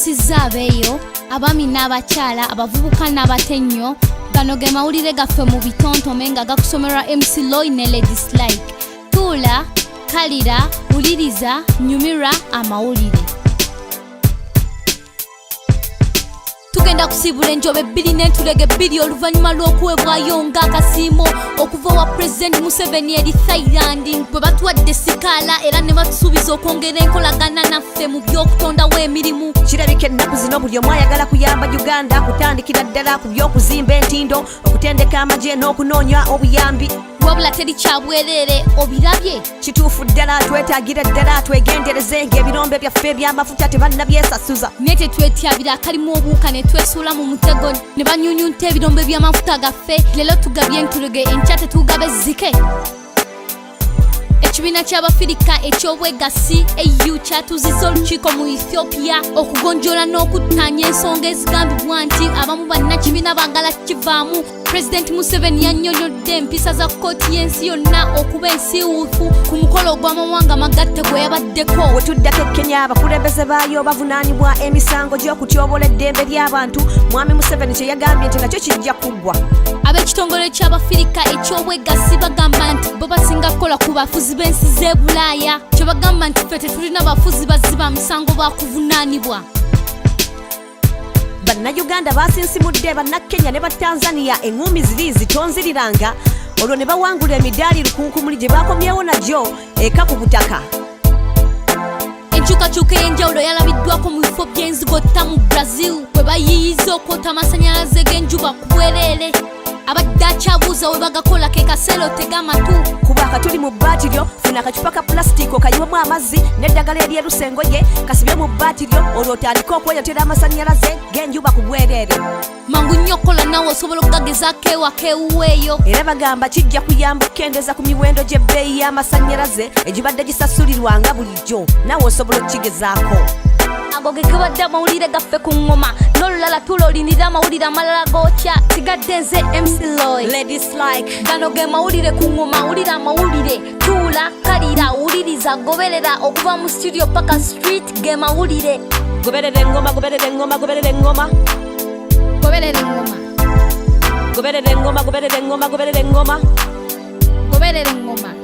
tukyusizza abeeyo abaami n'abakyala abavubuka n'abatennyo. Gano ge mawulire gaffe mu bitontome nga gakusomerwa MC Loy ne Ladies Like. Tuula, kalira, wuliriza, nyumirwa amawulire. Tugenda kusibula enjobe ebbiri n'entulege ebbiri oluvannyuma lw'okuweebwayo ng'akasiimo okuva wa President Museveni eri Thailand bwe batuwadde sikaala era ne batusuubiza okwongera enkolagana naffe mu by'okutondawo emirimu. Kirabika ennaku zino buli omu ayagala kuyamba Uganda kutandikira ddala ku by'okuzimba entindo, okutendeka amagye n'okunoonya obuyambi. Wabula teri kyabwerere obirabye. Kituufu ddala twetaagira ddala twegendereze ng'ebirombe byaffe eby'amafuta tebannabyesasuza. Ne tetwetyabira akalimu obuuka ne twesuula mu mutego ne banyunyunta ebirombe by'amafuta gaffe. Leero tugabye entulege enkya tetugabe zike. Ekibiina ky'Abafirika eky'obwegassi AU kyatuuzizza olukiiko mu Ethiopia okugonjoola n'okuttaanya ensonga ezigambibwa nti abamu bannakibiina baagala kivaamu. President Museveni yannyonnyodde empisa za kkooti y'ensi yonna okuba ensiiwuufu ku mukolo ogw'amawanga magatte gwe yabaddeko. We tuddako e Kenya abakulembeze baayo bavunaanibwa emisango gy'okutyobola eddembe ly'abantu. Mwami Museveni kye yagambye nti nakyo kijja kuggwa. Ab'ekitongole ky'Abafirika eky'obwegassi bagamba nti bo basinga kukola ku bafuzi b'ensi z'e Bulaaya. Kye bagamba nti ffe tetulina bafuzi bazziba misango bakuvunaanibwa. Bannayuganda basinsimudde bannakenya ne Batanzania eŋŋumi ziri zitonziriranga olwo ne bawangula emidaali lukunkumuli gye bakomyewo nagyo eka ku butaka. Enkyukakyuka ey'enjawulo yalabiddwako mu bifo by'enzigotta mu Brazil bwe bayiyiza okwota amasannyalaze g'enjuba ku bwereere. Abadde akyabuuza we bagakola ke kaseera otega amatu. Kuba akatuli mu bbaatiro, funa akacupa ka pulasitiika okayiwamu amazzi n'eddagala ery'erusengoye kasibye mu bbaatiro olwo otandika okweyotera amasannyalaze g'enjuba ku bwereere. Mangu nnyo kola nawe osobola okugagezaako ewaka ewuweeyo. Era bagamba kijja kuyamba okukendeeza ku miwendo gy'ebbeeyi y'amasannyalaze egibadde gisasulirwanga bulijjo. Nawe osobola okukigezaako. Ago ge gabadde amawulire gaffe ku ngoma n'olulala tuula olindirira amawulire amalala gookya. Sigadde nze MC Loy Ladies Like. Gano ge mawulire ku ngoma, wulira amawulire. Tuula, kalira, wuliriza, goberera okuva mu studio paka street ge mawulire. Goberera engoma, goberera engoma, goberera engoma. Goberera engoma. Goberera engoma, goberera engoma, goberera engoma. Goberera engoma.